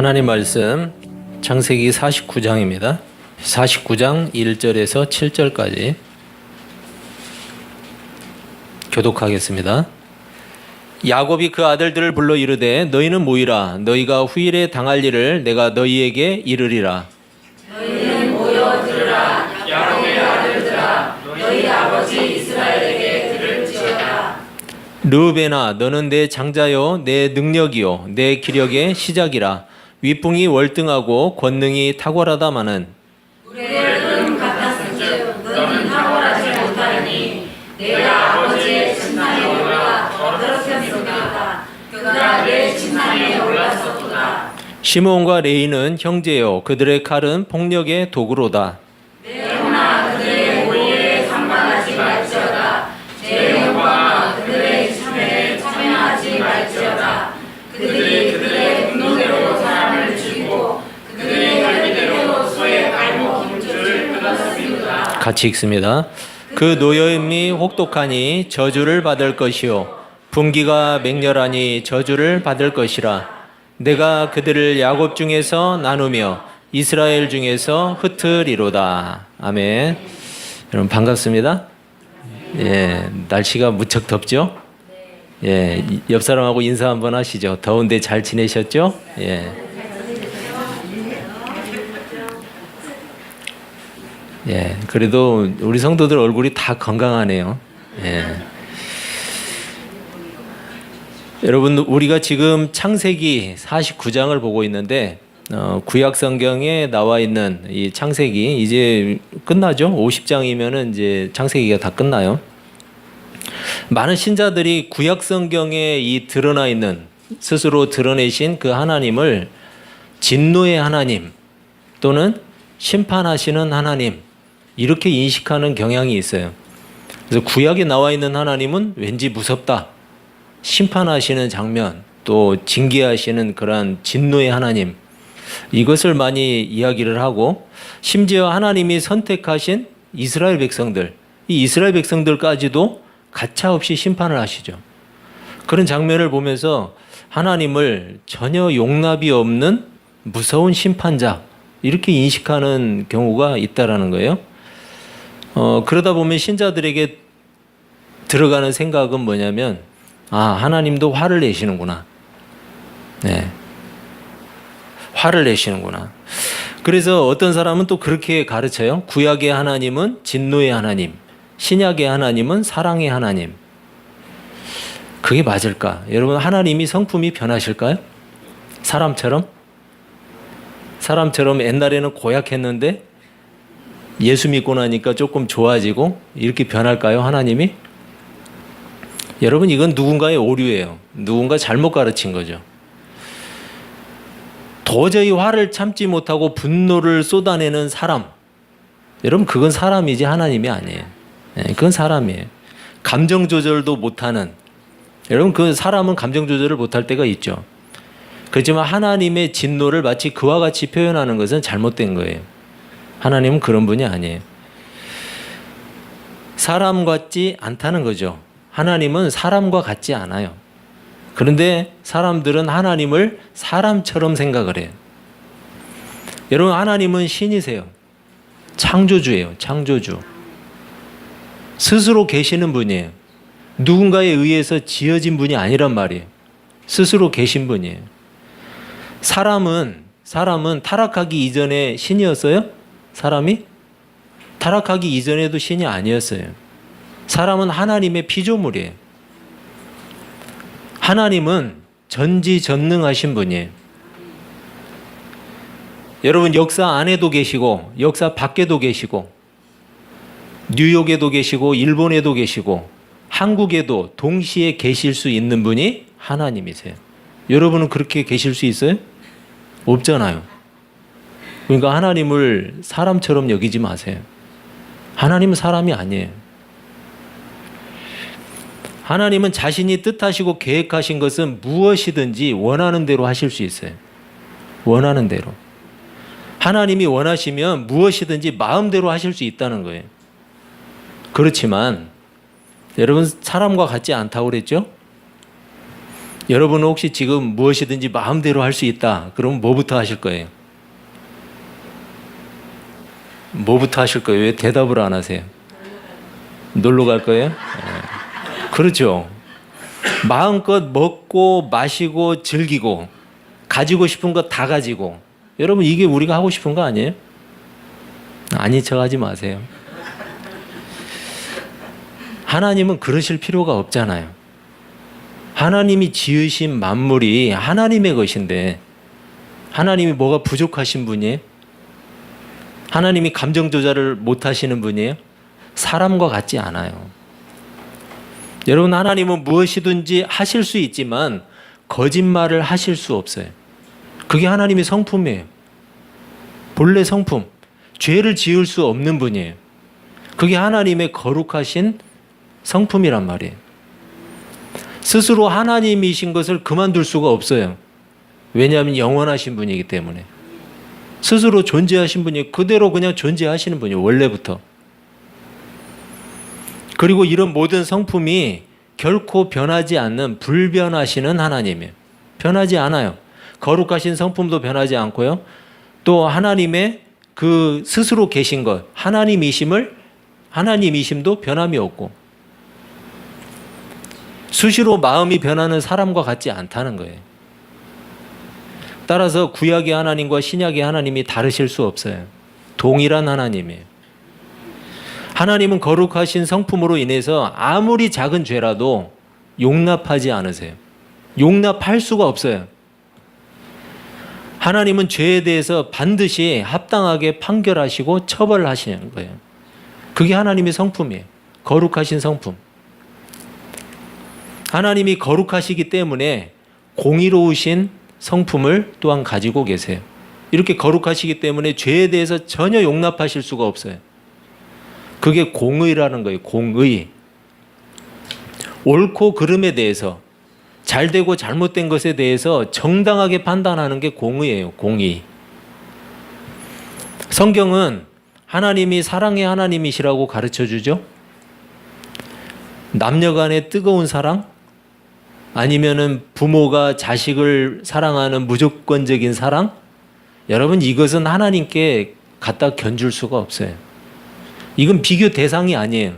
하나님 말씀 창세기 49장입니다. 49장 1절에서 7절까지 교독하겠습니다. 야곱이 그 아들들을 불러 이르되 너희는 모이라. 너희가 후일에 당할 일을 내가 너희에게 이르리라. 너희는 모여 들으라. 야곱의 아들들아, 너희 아버지 이스라엘에게 들을지어다. 르우벤아, 너는 내 장자요 내 능력이요 내 기력의 시작이라. 윗붕이 월등하고 권능이 탁월하다마는 우리의 눈 같았은즉 너는 탁월하지 못하니 내가 아버지의 침상에 올라 더럽혔으리로다. 그가 내 침상에 올랐었도다. 시므온과 레이는 형제요 그들의 칼은 폭력의 도구로다. 내오나 그들의 모의에 상관하지 말지어다. 내 영광아 그들의 참회에 참여하지 말지어다. 그들이 그들의 분노대로 사람을 죽이고 그들의 혈기대로 소의 발목 힘줄을 끊었습니다. 같이 읽습니다. 그 노여임이 혹독하니 저주를 받을 것이요 분기가 맹렬하니 저주를 받을 것이라. 내가 그들을 야곱 중에서 나누며 이스라엘 중에서 흩으리로다. 아멘. 여러분 반갑습니다. 예, 날씨가 무척 덥죠? 예, 옆 사람하고 인사 한번 하시죠. 더운데 잘 지내셨죠? 예. 예, 그래도 우리 성도들 얼굴이 다 건강하네요. 예. 여러분, 우리가 지금 창세기 49장을 보고 있는데, 구약 성경에 나와 있는 이 창세기, 이제 끝나죠? 50장이면은 이제 창세기가 다 끝나요. 많은 신자들이 구약 성경에 이 드러나 있는, 스스로 드러내신 그 하나님을 진노의 하나님 또는 심판하시는 하나님, 이렇게 인식하는 경향이 있어요. 그래서 구약에 나와 있는 하나님은 왠지 무섭다. 심판하시는 장면, 또 징계하시는 그러한 진노의 하나님, 이것을 많이 이야기를 하고, 심지어 하나님이 선택하신 이스라엘 백성들, 이 이스라엘 백성들까지도 가차없이 심판을 하시죠. 그런 장면을 보면서 하나님을 전혀 용납이 없는 무서운 심판자, 이렇게 인식하는 경우가 있다라는 거예요. 그러다 보면 신자들에게 들어가는 생각은 뭐냐면, 아, 하나님도 화를 내시는구나. 네. 화를 내시는구나. 그래서 어떤 사람은 또 그렇게 가르쳐요. 구약의 하나님은 진노의 하나님, 신약의 하나님은 사랑의 하나님. 그게 맞을까? 여러분, 하나님이 성품이 변하실까요? 사람처럼? 사람처럼 옛날에는 고약했는데 예수 믿고 나니까 조금 좋아지고 이렇게 변할까요? 하나님이? 여러분, 이건 누군가의 오류예요. 누군가 잘못 가르친 거죠. 도저히 화를 참지 못하고 분노를 쏟아내는 사람. 여러분, 그건 사람이지 하나님이 아니에요. 그건 사람이에요. 감정 조절도 못하는. 여러분, 그 사람은 감정 조절을 못할 때가 있죠. 그렇지만 하나님의 진노를 마치 그와 같이 표현하는 것은 잘못된 거예요. 하나님은 그런 분이 아니에요. 사람 같지 않다는 거죠. 하나님은 사람과 같지 않아요. 그런데 사람들은 하나님을 사람처럼 생각을 해요. 여러분, 하나님은 신이세요. 창조주예요. 창조주. 스스로 계시는 분이에요. 누군가에 의해서 지어진 분이 아니란 말이에요. 스스로 계신 분이에요. 사람은 타락하기 이전에 신이었어요? 사람이? 타락하기 이전에도 신이 아니었어요. 사람은 하나님의 피조물이에요. 하나님은 전지전능하신 분이에요. 여러분, 역사 안에도 계시고 역사 밖에도 계시고 뉴욕에도 계시고 일본에도 계시고 한국에도 동시에 계실 수 있는 분이 하나님이세요. 여러분은 그렇게 계실 수 있어요? 없잖아요. 그러니까 하나님을 사람처럼 여기지 마세요. 하나님은 사람이 아니에요. 하나님은 자신이 뜻하시고 계획하신 것은 무엇이든지 원하는 대로 하실 수 있어요. 원하는 대로. 하나님이 원하시면 무엇이든지 마음대로 하실 수 있다는 거예요. 그렇지만 여러분, 사람과 같지 않다고 그랬죠? 여러분은 혹시 지금 무엇이든지 마음대로 할 수 있다. 그럼 뭐부터 하실 거예요? 뭐부터 하실 거예요? 왜 대답을 안 하세요? 놀러 갈 거예요? 그렇죠. 마음껏 먹고 마시고 즐기고 가지고 싶은 거 다 가지고. 여러분 이게 우리가 하고 싶은 거 아니에요? 아닌 척 하지 마세요. 하나님은 그러실 필요가 없잖아요. 하나님이 지으신 만물이 하나님의 것인데 하나님이 뭐가 부족하신 분이에요? 하나님이 감정 조절을 못 하시는 분이에요? 사람과 같지 않아요. 여러분 하나님은 무엇이든지 하실 수 있지만 거짓말을 하실 수 없어요. 그게 하나님의 성품이에요. 본래 성품. 죄를 지을 수 없는 분이에요. 그게 하나님의 거룩하신 성품이란 말이에요. 스스로 하나님이신 것을 그만둘 수가 없어요. 왜냐하면 영원하신 분이기 때문에. 스스로 존재하신 분이 그대로 그냥 존재하시는 분이에요. 원래부터. 그리고 이런 모든 성품이 결코 변하지 않는 불변하시는 하나님이에요. 변하지 않아요. 거룩하신 성품도 변하지 않고요. 또 하나님의 그 스스로 계신 것, 하나님이심도 변함이 없고 수시로 마음이 변하는 사람과 같지 않다는 거예요. 따라서 구약의 하나님과 신약의 하나님이 다르실 수 없어요. 동일한 하나님이에요. 하나님은 거룩하신 성품으로 인해서 아무리 작은 죄라도 용납하지 않으세요. 용납할 수가 없어요. 하나님은 죄에 대해서 반드시 합당하게 판결하시고 처벌하시는 거예요. 그게 하나님의 성품이에요. 거룩하신 성품. 하나님이 거룩하시기 때문에 공의로우신 성품을 또한 가지고 계세요. 이렇게 거룩하시기 때문에 죄에 대해서 전혀 용납하실 수가 없어요. 그게 공의라는 거예요. 공의. 옳고 그름에 대해서 잘되고 잘못된 것에 대해서 정당하게 판단하는 게 공의예요. 공의. 성경은 하나님이 사랑의 하나님이시라고 가르쳐주죠. 남녀 간의 뜨거운 사랑? 아니면은 부모가 자식을 사랑하는 무조건적인 사랑? 여러분 이것은 하나님께 갖다 견줄 수가 없어요. 이건 비교 대상이 아니에요.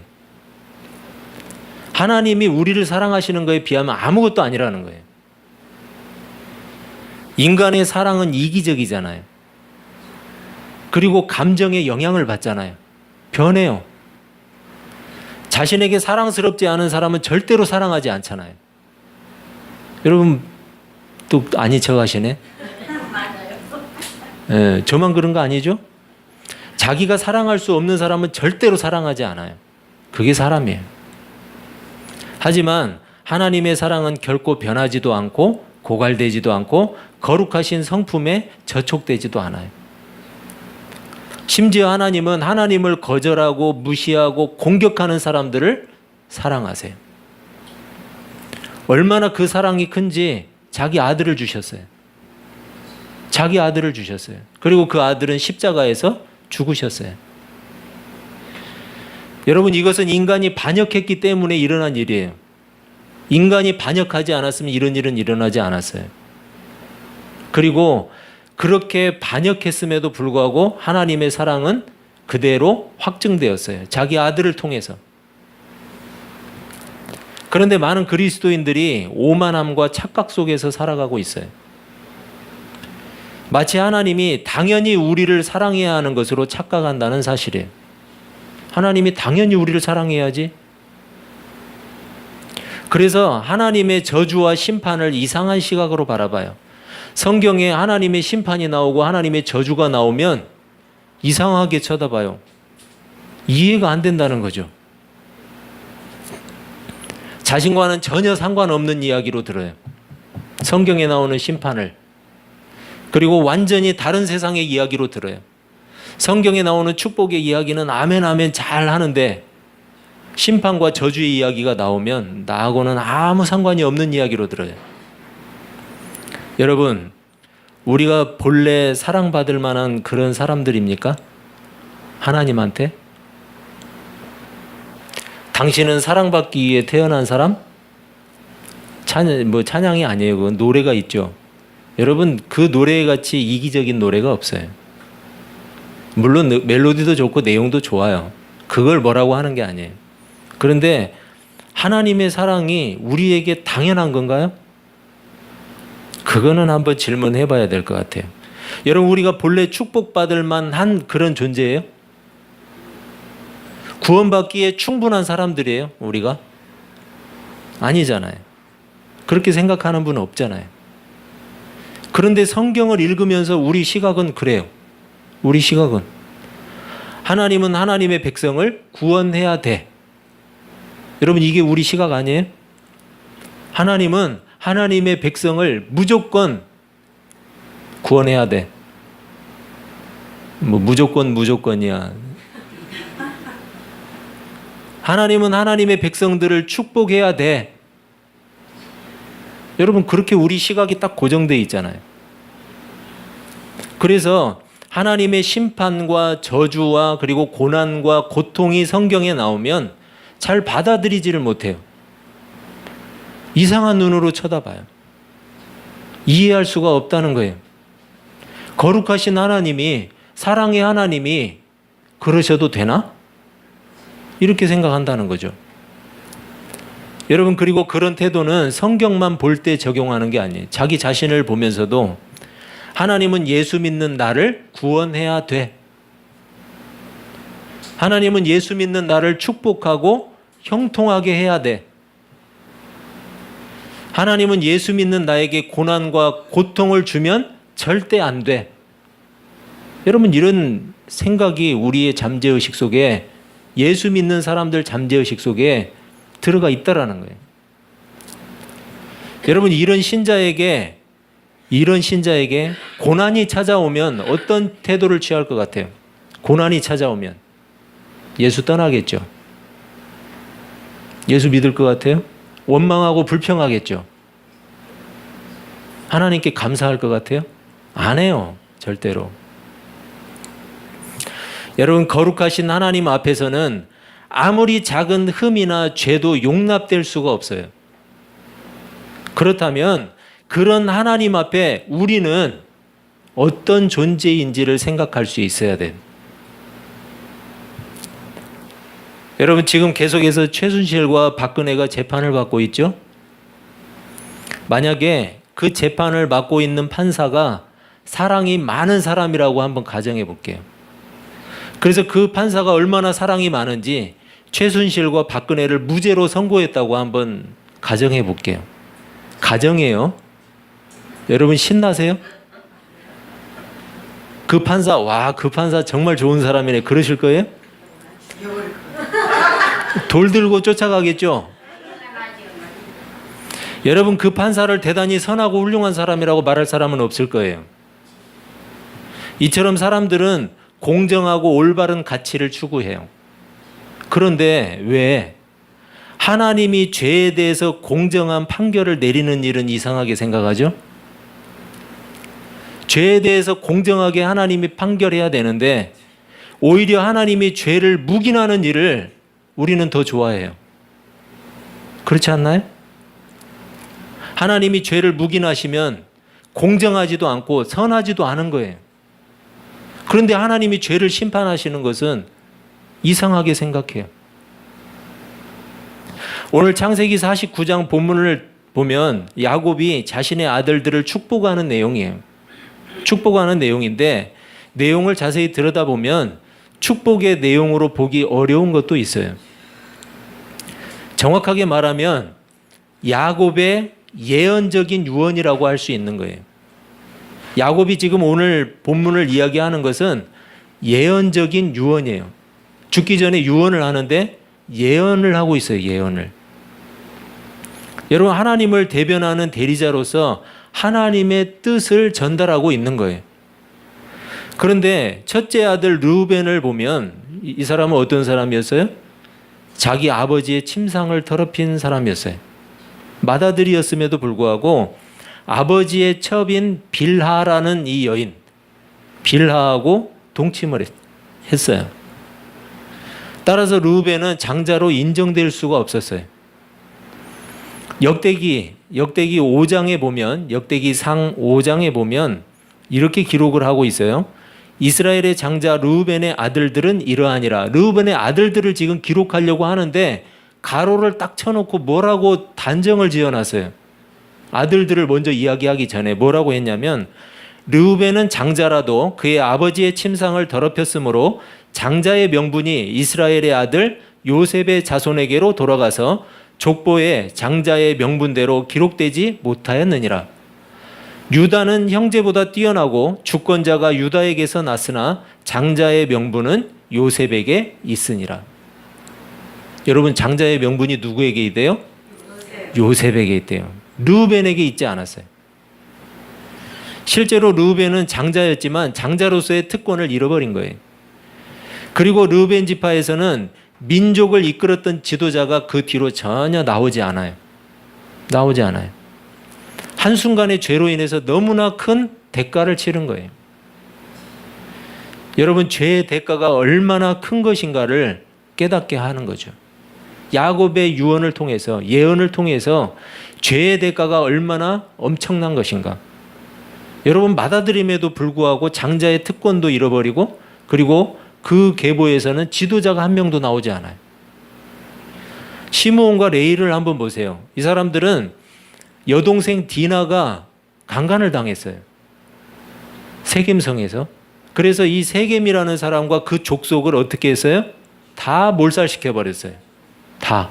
하나님이 우리를 사랑하시는 것에 비하면 아무것도 아니라는 거예요. 인간의 사랑은 이기적이잖아요. 그리고 감정에 영향을 받잖아요. 변해요. 자신에게 사랑스럽지 않은 사람은 절대로 사랑하지 않잖아요. 여러분 또 아닌 척 하시네. 예, 저만 그런 거 아니죠? 자기가 사랑할 수 없는 사람은 절대로 사랑하지 않아요. 그게 사람이에요. 하지만 하나님의 사랑은 결코 변하지도 않고 고갈되지도 않고 거룩하신 성품에 저촉되지도 않아요. 심지어 하나님은 하나님을 거절하고 무시하고 공격하는 사람들을 사랑하세요. 얼마나 그 사랑이 큰지 자기 아들을 주셨어요. 자기 아들을 주셨어요. 그리고 그 아들은 십자가에서 죽으셨어요. 여러분 이것은 인간이 반역했기 때문에 일어난 일이에요. 인간이 반역하지 않았으면 이런 일은 일어나지 않았어요. 그리고 그렇게 반역했음에도 불구하고 하나님의 사랑은 그대로 확증되었어요. 자기 아들을 통해서. 그런데 많은 그리스도인들이 오만함과 착각 속에서 살아가고 있어요. 마치 하나님이 당연히 우리를 사랑해야 하는 것으로 착각한다는 사실이에요. 하나님이 당연히 우리를 사랑해야지. 그래서 하나님의 저주와 심판을 이상한 시각으로 바라봐요. 성경에 하나님의 심판이 나오고 하나님의 저주가 나오면 이상하게 쳐다봐요. 이해가 안 된다는 거죠. 자신과는 전혀 상관없는 이야기로 들어요. 성경에 나오는 심판을. 그리고 완전히 다른 세상의 이야기로 들어요. 성경에 나오는 축복의 이야기는 아멘 아멘 잘 하는데 심판과 저주의 이야기가 나오면 나하고는 아무 상관이 없는 이야기로 들어요. 여러분, 우리가 본래 사랑받을 만한 그런 사람들입니까? 하나님한테? 당신은 사랑받기 위해 태어난 사람? 찬양이 아니에요. 그건 노래가 있죠. 여러분 그 노래 같이 이기적인 노래가 없어요. 물론 멜로디도 좋고 내용도 좋아요. 그걸 뭐라고 하는 게 아니에요. 그런데 하나님의 사랑이 우리에게 당연한 건가요? 그거는 한번 질문해 봐야 될 것 같아요. 여러분 우리가 본래 축복받을 만한 그런 존재예요? 구원받기에 충분한 사람들이에요, 우리가? 아니잖아요. 그렇게 생각하는 분은 없잖아요. 그런데 성경을 읽으면서 우리 시각은 그래요. 우리 시각은 하나님은 하나님의 백성을 구원해야 돼. 여러분 이게 우리 시각 아니에요? 하나님은 하나님의 백성을 무조건 구원해야 돼. 뭐 무조건이야. 하나님은 하나님의 백성들을 축복해야 돼. 여러분 그렇게 우리 시각이 딱 고정되어 있잖아요. 그래서 하나님의 심판과 저주와 그리고 고난과 고통이 성경에 나오면 잘 받아들이지를 못해요. 이상한 눈으로 쳐다봐요. 이해할 수가 없다는 거예요. 거룩하신 하나님이, 사랑의 하나님이 그러셔도 되나? 이렇게 생각한다는 거죠. 여러분 그리고 그런 태도는 성경만 볼 때 적용하는 게 아니에요. 자기 자신을 보면서도 하나님은 예수 믿는 나를 구원해야 돼. 하나님은 예수 믿는 나를 축복하고 형통하게 해야 돼. 하나님은 예수 믿는 나에게 고난과 고통을 주면 절대 안 돼. 여러분 이런 생각이 우리의 잠재의식 속에, 예수 믿는 사람들 잠재의식 속에 들어가 있다라는 거예요. 여러분 이런 신자에게 고난이 찾아오면 어떤 태도를 취할 것 같아요? 고난이 찾아오면 예수 떠나겠죠. 예수 믿을 것 같아요? 원망하고 불평하겠죠. 하나님께 감사할 것 같아요? 안 해요. 절대로. 여러분 거룩하신 하나님 앞에서는 아무리 작은 흠이나 죄도 용납될 수가 없어요. 그렇다면 그런 하나님 앞에 우리는 어떤 존재인지를 생각할 수 있어야 돼요. 여러분 지금 계속해서 최순실과 박근혜가 재판을 받고 있죠? 만약에 그 재판을 맡고 있는 판사가 사랑이 많은 사람이라고 한번 가정해 볼게요. 그래서 그 판사가 얼마나 사랑이 많은지 최순실과 박근혜를 무죄로 선고했다고 한번 가정해 볼게요. 가정이에요. 여러분 신나세요? 그 판사, 와, 그 판사 정말 좋은 사람이네. 그러실 거예요? 돌 들고 쫓아가겠죠? 여러분 그 판사를 대단히 선하고 훌륭한 사람이라고 말할 사람은 없을 거예요. 이처럼 사람들은 공정하고 올바른 가치를 추구해요. 그런데 왜 하나님이 죄에 대해서 공정한 판결을 내리는 일은 이상하게 생각하죠? 죄에 대해서 공정하게 하나님이 판결해야 되는데 오히려 하나님이 죄를 묵인하는 일을 우리는 더 좋아해요. 그렇지 않나요? 하나님이 죄를 묵인하시면 공정하지도 않고 선하지도 않은 거예요. 그런데 하나님이 죄를 심판하시는 것은 이상하게 생각해요. 오늘 창세기 49장 본문을 보면 야곱이 자신의 아들들을 축복하는 내용이에요. 축복하는 내용인데 내용을 자세히 들여다보면 축복의 내용으로 보기 어려운 것도 있어요. 정확하게 말하면 야곱의 예언적인 유언이라고 할 수 있는 거예요. 야곱이 지금 오늘 본문을 이야기하는 것은 예언적인 유언이에요. 죽기 전에 유언을 하는데 예언을 하고 있어요. 예언을. 여러분 하나님을 대변하는 대리자로서 하나님의 뜻을 전달하고 있는 거예요. 그런데 첫째 아들 르우벤을 보면 이 사람은 어떤 사람이었어요? 자기 아버지의 침상을 더럽힌 사람이었어요. 맏아들이었음에도 불구하고 아버지의 첩인 빌하라는 이 여인, 빌하하고 동침을 했어요. 따라서 르우벤은 장자로 인정될 수가 없었어요. 역대기 5장에 보면, 역대기상 5장에 보면 이렇게 기록을 하고 있어요. 이스라엘의 장자 르우벤의 아들들은 이러하니라. 르우벤의 아들들을 지금 기록하려고 하는데 가로를 딱 쳐놓고 뭐라고 단정을 지어놨어요. 아들들을 먼저 이야기하기 전에 뭐라고 했냐면, 르우벤은 장자라도 그의 아버지의 침상을 더럽혔으므로 장자의 명분이 이스라엘의 아들 요셉의 자손에게로 돌아가서 족보에 장자의 명분대로 기록되지 못하였느니라. 유다는 형제보다 뛰어나고 주권자가 유다에게서 났으나 장자의 명분은 요셉에게 있으니라. 여러분, 장자의 명분이 누구에게 있대요? 요셉에게 있대요. 르우벤에게 있지 않았어요. 실제로 르우벤은 장자였지만 장자로서의 특권을 잃어버린 거예요. 그리고 르우벤 지파에서는 민족을 이끌었던 지도자가 그 뒤로 전혀 나오지 않아요. 나오지 않아요. 한순간의 죄로 인해서 너무나 큰 대가를 치른 거예요. 여러분, 죄의 대가가 얼마나 큰 것인가를 깨닫게 하는 거죠. 야곱의 유언을 통해서, 예언을 통해서 죄의 대가가 얼마나 엄청난 것인가. 여러분, 맏아들임에도 불구하고 장자의 특권도 잃어버리고, 그리고 그 계보에서는 지도자가 한 명도 나오지 않아요. 시므온과 레위를 한번 보세요. 이 사람들은 여동생 디나가 강간을 당했어요. 세겜성에서. 그래서 이 세겜이라는 사람과 그 족속을 어떻게 했어요? 다 몰살시켜버렸어요. 다.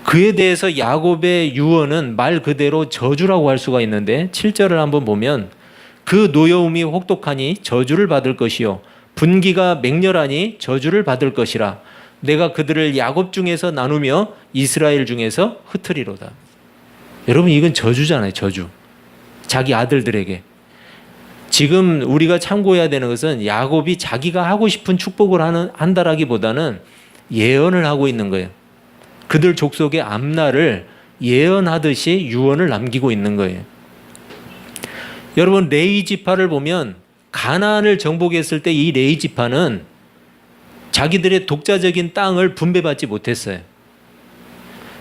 그에 대해서 야곱의 유언은 말 그대로 저주라고 할 수가 있는데 7절을 한번 보면, 그 노여움이 혹독하니 저주를 받을 것이요 분기가 맹렬하니 저주를 받을 것이라. 내가 그들을 야곱 중에서 나누며 이스라엘 중에서 흩으리로다. 여러분, 이건 저주잖아요. 저주. 자기 아들들에게. 지금 우리가 참고해야 되는 것은 야곱이 자기가 하고 싶은 축복을 한다라기보다는 예언을 하고 있는 거예요. 그들 족속의 앞날을 예언하듯이 유언을 남기고 있는 거예요. 여러분, 레위 지파를 보면 가나안을 정복했을 때 이 레위 지파는 자기들의 독자적인 땅을 분배받지 못했어요.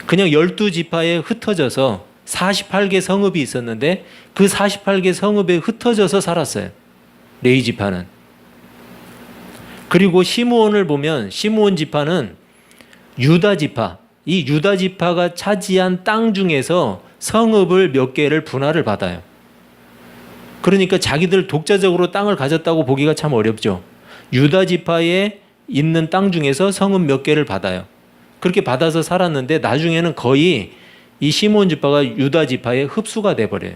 그냥 12지파에 흩어져서 48개 성읍이 있었는데 그 48개 성읍에 흩어져서 살았어요. 레위 지파는. 그리고 시므온을 보면 시므온 지파는 유다 지파, 이 유다 지파가 차지한 땅 중에서 성읍을 몇 개를 분할을 받아요. 그러니까 자기들 독자적으로 땅을 가졌다고 보기가 참 어렵죠. 유다 지파에 있는 땅 중에서 성읍 몇 개를 받아요. 그렇게 받아서 살았는데 나중에는 거의 이 시므온 지파가 유다 지파에 흡수가 돼버려요.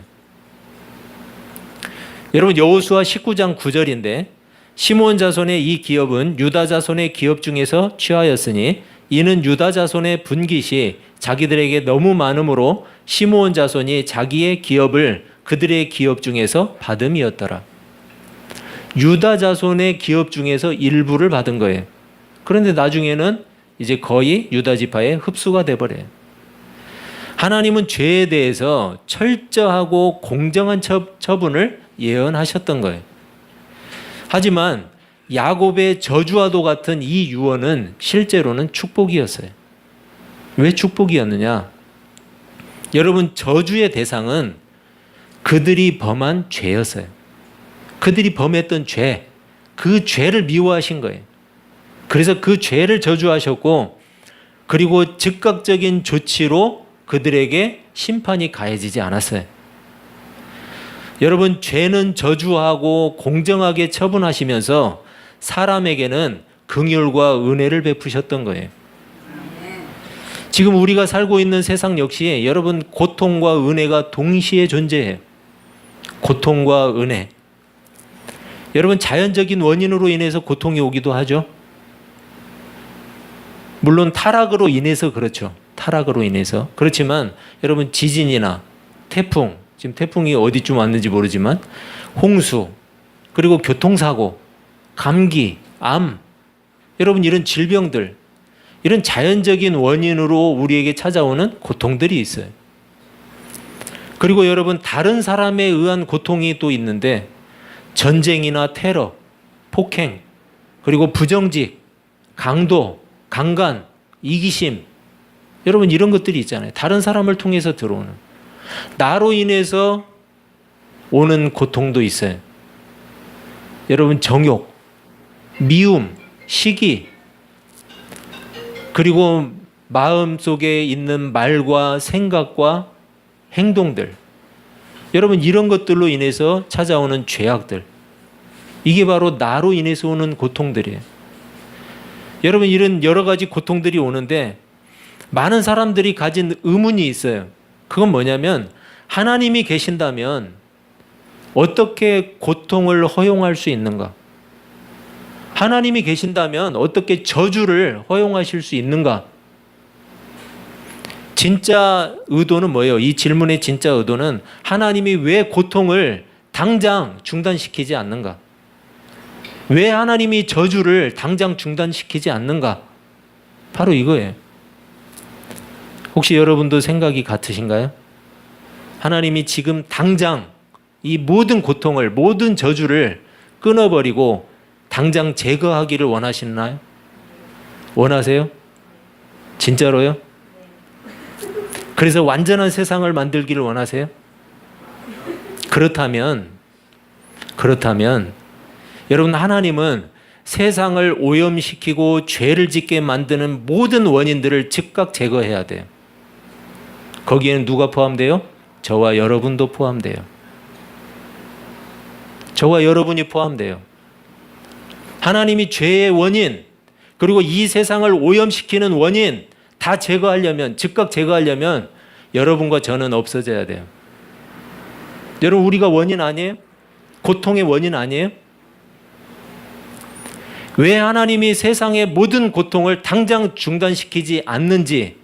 여러분, 여호수아 19장 9절인데, 시므온 자손의 이 기업은 유다 자손의 기업 중에서 취하였으니 이는 유다 자손의 분깃이 자기들에게 너무 많으므로 시므온 자손이 자기의 기업을 그들의 기업 중에서 받음이었더라. 유다 자손의 기업 중에서 일부를 받은 거예요. 그런데 나중에는 이제 거의 유다 지파에 흡수가 돼버려요. 하나님은 죄에 대해서 철저하고 공정한 처분을 예언하셨던 거예요. 하지만 야곱의 저주와도 같은 이 유언은 실제로는 축복이었어요. 왜 축복이었느냐? 여러분, 저주의 대상은 그들이 범한 죄였어요. 그들이 범했던 죄, 그 죄를 미워하신 거예요. 그래서 그 죄를 저주하셨고, 그리고 즉각적인 조치로 그들에게 심판이 가해지지 않았어요. 여러분, 죄는 저주하고 공정하게 처분하시면서 사람에게는 긍휼과 은혜를 베푸셨던 거예요. 지금 우리가 살고 있는 세상 역시 여러분, 고통과 은혜가 동시에 존재해요. 고통과 은혜. 여러분, 자연적인 원인으로 인해서 고통이 오기도 하죠. 물론 타락으로 인해서 그렇죠. 타락으로 인해서. 그렇지만 여러분, 지진이나 태풍, 지금 태풍이 어디쯤 왔는지 모르지만 홍수, 그리고 교통사고, 감기, 암, 여러분, 이런 질병들, 이런 자연적인 원인으로 우리에게 찾아오는 고통들이 있어요. 그리고 여러분, 다른 사람에 의한 고통이 또 있는데 전쟁이나 테러, 폭행, 그리고 부정직, 강도, 강간, 이기심, 여러분 이런 것들이 있잖아요. 다른 사람을 통해서 들어오는. 나로 인해서 오는 고통도 있어요. 여러분 정욕, 미움, 시기, 그리고 마음속에 있는 말과 생각과 행동들. 여러분 이런 것들로 인해서 찾아오는 죄악들. 이게 바로 나로 인해서 오는 고통들이에요. 여러분 이런 여러 가지 고통들이 오는데 많은 사람들이 가진 의문이 있어요. 그건 뭐냐면 하나님이 계신다면 어떻게 고통을 허용할 수 있는가? 하나님이 계신다면 어떻게 저주를 허용하실 수 있는가? 진짜 의도는 뭐예요? 이 질문의 진짜 의도는 하나님이 왜 고통을 당장 중단시키지 않는가? 왜 하나님이 저주를 당장 중단시키지 않는가? 바로 이거예요. 혹시 여러분도 생각이 같으신가요? 하나님이 지금 당장 이 모든 고통을, 모든 저주를 끊어버리고 당장 제거하기를 원하시나요? 원하세요? 진짜로요? 그래서 완전한 세상을 만들기를 원하세요? 그렇다면 여러분 하나님은 세상을 오염시키고 죄를 짓게 만드는 모든 원인들을 즉각 제거해야 돼요. 거기에는 누가 포함돼요? 저와 여러분도 포함돼요. 저와 여러분이 포함돼요. 하나님이 죄의 원인, 그리고 이 세상을 오염시키는 원인 다 제거하려면, 즉각 제거하려면 여러분과 저는 없어져야 돼요. 여러분 우리가 원인 아니에요? 고통의 원인 아니에요? 왜 하나님이 세상의 모든 고통을 당장 중단시키지 않는지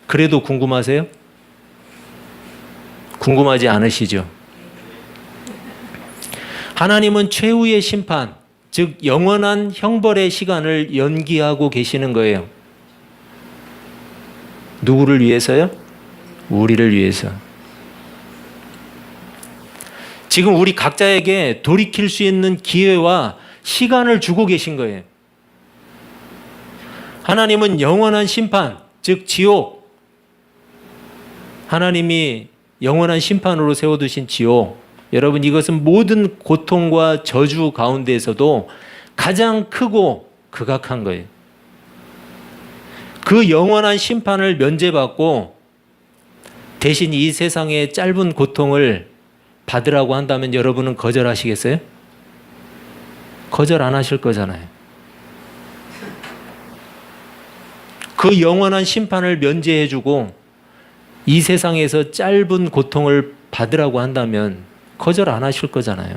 그래도 궁금하세요? 궁금하지 않으시죠? 하나님은 최후의 심판, 즉 영원한 형벌의 시간을 연기하고 계시는 거예요. 누구를 위해서요? 우리를 위해서. 지금 우리 각자에게 돌이킬 수 있는 기회와 시간을 주고 계신 거예요. 하나님은 영원한 심판, 즉 지옥, 하나님이 영원한 심판으로 세워두신 지옥, 여러분 이것은 모든 고통과 저주 가운데에서도 가장 크고 극악한 거예요. 그 영원한 심판을 면제받고 대신 이 세상의 짧은 고통을 받으라고 한다면 여러분은 거절하시겠어요? 거절 안 하실 거잖아요. 그 영원한 심판을 면제해주고 이 세상에서 짧은 고통을 받으라고 한다면 거절 안 하실 거잖아요.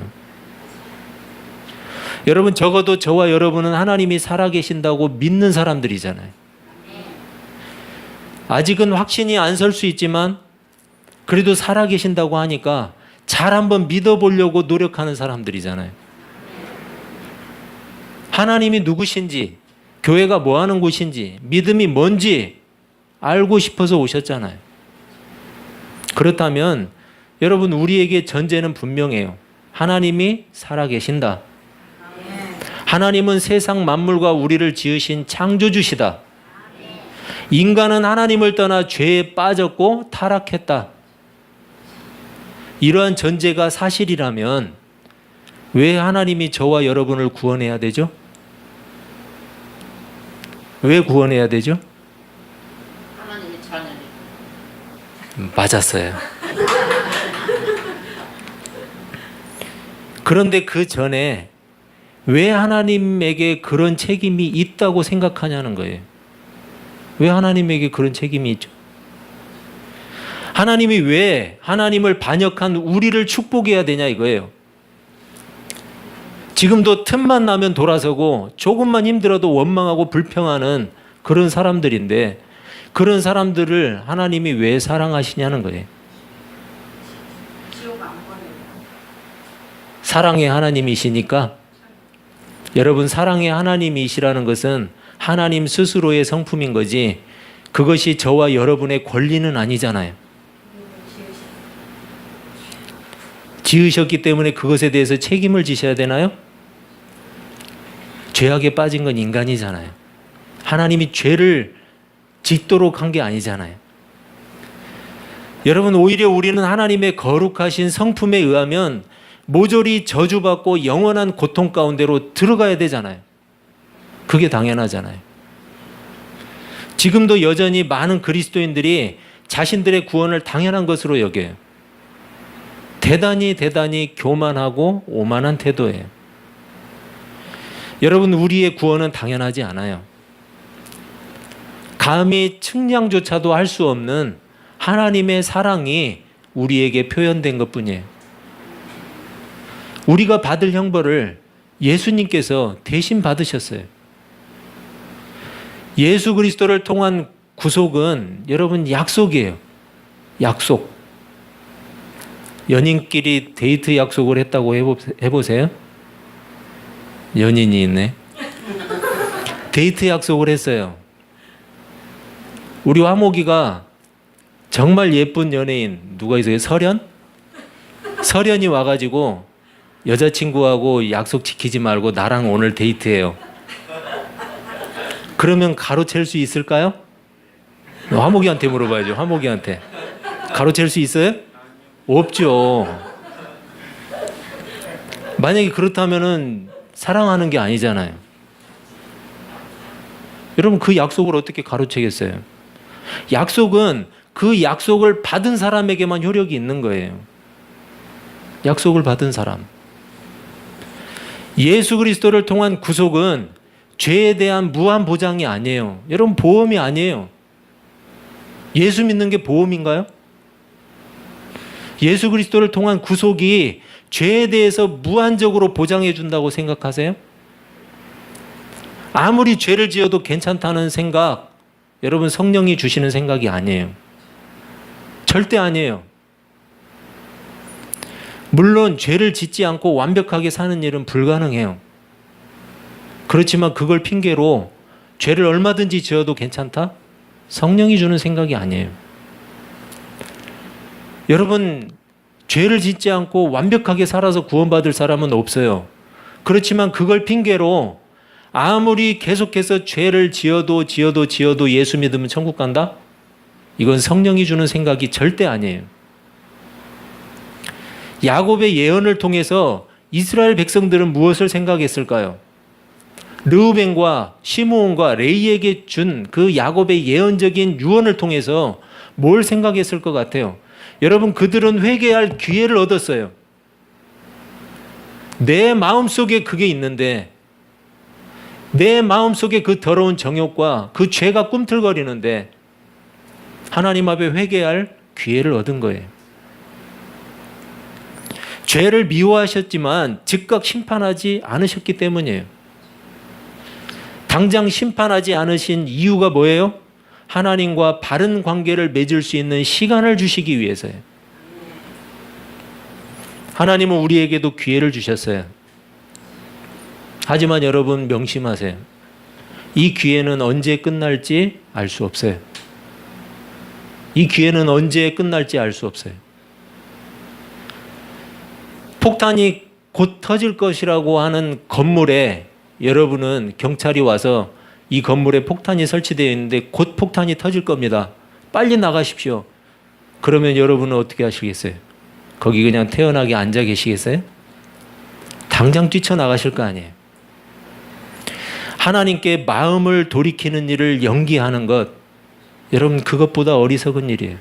여러분 적어도 저와 여러분은 하나님이 살아계신다고 믿는 사람들이잖아요. 아직은 확신이 안 설 수 있지만 그래도 살아계신다고 하니까 잘 한번 믿어보려고 노력하는 사람들이잖아요. 하나님이 누구신지, 교회가 뭐 하는 곳인지, 믿음이 뭔지 알고 싶어서 오셨잖아요. 그렇다면 여러분 우리에게 전제는 분명해요. 하나님이 살아계신다. 하나님은 세상 만물과 우리를 지으신 창조주시다. 인간은 하나님을 떠나 죄에 빠졌고 타락했다. 이러한 전제가 사실이라면 왜 하나님이 저와 여러분을 구원해야 되죠? 왜 구원해야 되죠? 하나님의 자녀를. 맞았어요. 그런데 그 전에 왜 하나님에게 그런 책임이 있다고 생각하냐는 거예요. 왜 하나님에게 그런 책임이 있죠? 하나님이 왜 하나님을 반역한 우리를 축복해야 되냐 이거예요. 지금도 틈만 나면 돌아서고 조금만 힘들어도 원망하고 불평하는 그런 사람들인데 그런 사람들을 하나님이 왜 사랑하시냐는 거예요. 사랑의 하나님이시니까. 여러분 사랑의 하나님이시라는 것은 하나님 스스로의 성품인 거지 그것이 저와 여러분의 권리는 아니잖아요. 지으셨기 때문에 그것에 대해서 책임을 지셔야 되나요? 죄악에 빠진 건 인간이잖아요. 하나님이 죄를 짓도록 한 게 아니잖아요. 여러분, 오히려 우리는 하나님의 거룩하신 성품에 의하면 모조리 저주받고 영원한 고통 가운데로 들어가야 되잖아요. 그게 당연하잖아요. 지금도 여전히 많은 그리스도인들이 자신들의 구원을 당연한 것으로 여겨요. 대단히 교만하고 오만한 태도예요. 여러분, 우리의 구원은 당연하지 않아요. 감히 측량조차도 할 수 없는 하나님의 사랑이 우리에게 표현된 것뿐이에요. 우리가 받을 형벌을 예수님께서 대신 받으셨어요. 예수 그리스도를 통한 구속은 여러분 약속이에요. 약속. 연인끼리 데이트 약속을 했다고 해보세요. 연인이 있네. 데이트 약속을 했어요. 우리 화목이가 정말 예쁜 연예인 누가 있어요? 설현이 와가지고 여자친구하고 약속 지키지 말고 나랑 오늘 데이트해요. 그러면 가로챌 수 있을까요? 화목이한테 물어봐야죠. 화목이한테. 가로챌 수 있어요? 없죠. 만약에 그렇다면은 사랑하는 게 아니잖아요. 여러분, 그 약속을 어떻게 가로채겠어요? 약속은 그 약속을 받은 사람에게만 효력이 있는 거예요. 약속을 받은 사람. 예수 그리스도를 통한 구속은 죄에 대한 무한 보장이 아니에요. 여러분, 보험이 아니에요. 예수 믿는 게 보험인가요? 예수 그리스도를 통한 구속이 죄에 대해서 무한적으로 보장해 준다고 생각하세요? 아무리 죄를 지어도 괜찮다는 생각, 여러분, 성령이 주시는 생각이 아니에요. 절대 아니에요. 물론 죄를 짓지 않고 완벽하게 사는 일은 불가능해요. 그렇지만 그걸 핑계로 죄를 얼마든지 지어도 괜찮다? 성령이 주는 생각이 아니에요. 여러분, 죄를 짓지 않고 완벽하게 살아서 구원받을 사람은 없어요. 그렇지만 그걸 핑계로 아무리 계속해서 죄를 지어도 예수 믿으면 천국 간다? 이건 성령이 주는 생각이 절대 아니에요. 야곱의 예언을 통해서 이스라엘 백성들은 무엇을 생각했을까요? 르우벤과 시므온과 레이에게 준 그 야곱의 예언적인 유언을 통해서 뭘 생각했을 것 같아요? 여러분, 그들은 회개할 기회를 얻었어요. 내 마음속에 그게 있는데, 내 마음속에 그 더러운 정욕과 그 죄가 꿈틀거리는데 하나님 앞에 회개할 기회를 얻은 거예요. 죄를 미워하셨지만 즉각 심판하지 않으셨기 때문이에요. 당장 심판하지 않으신 이유가 뭐예요? 하나님과 바른 관계를 맺을 수 있는 시간을 주시기 위해서예요. 하나님은 우리에게도 기회를 주셨어요. 하지만 여러분, 명심하세요. 이 기회는 언제 끝날지 알 수 없어요. 이 기회는 언제 끝날지 알 수 없어요. 폭탄이 곧 터질 것이라고 하는 건물에 여러분은 경찰이 와서 이 건물에 폭탄이 설치되어 있는데 곧 폭탄이 터질 겁니다. 빨리 나가십시오. 그러면 여러분은 어떻게 하시겠어요? 거기 그냥 태연하게 앉아 계시겠어요? 당장 뛰쳐나가실 거 아니에요. 하나님께 마음을 돌이키는 일을 연기하는 것, 여러분, 그것보다 어리석은 일이에요.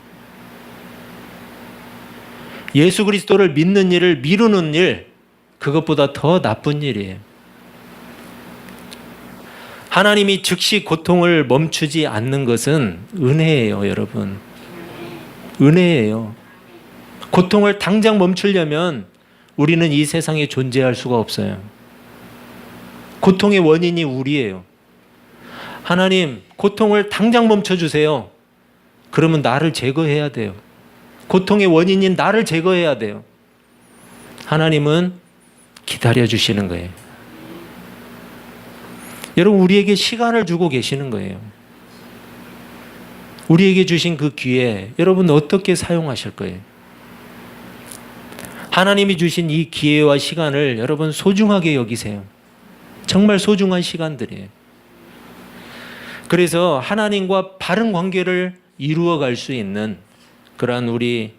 예수 그리스도를 믿는 일을 미루는 일, 그것보다 더 나쁜 일이에요. 하나님이 즉시 고통을 멈추지 않는 것은 은혜예요, 여러분. 은혜예요. 고통을 당장 멈추려면 우리는 이 세상에 존재할 수가 없어요. 고통의 원인이 우리예요. 하나님, 고통을 당장 멈춰주세요. 그러면 나를 제거해야 돼요. 고통의 원인인 나를 제거해야 돼요. 하나님은 기다려주시는 거예요. 여러분, 우리에게 시간을 주고 계시는 거예요. 우리에게 주신 그 기회, 여러분 어떻게 사용하실 거예요? 하나님이 주신 이 기회와 시간을 여러분 소중하게 여기세요. 정말 소중한 시간들이에요. 그래서 하나님과 바른 관계를 이루어갈 수 있는 그러한 우리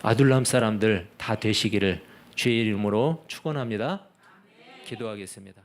아둘람 사람들 다 되시기를 주의 이름으로 축원합니다. 기도하겠습니다.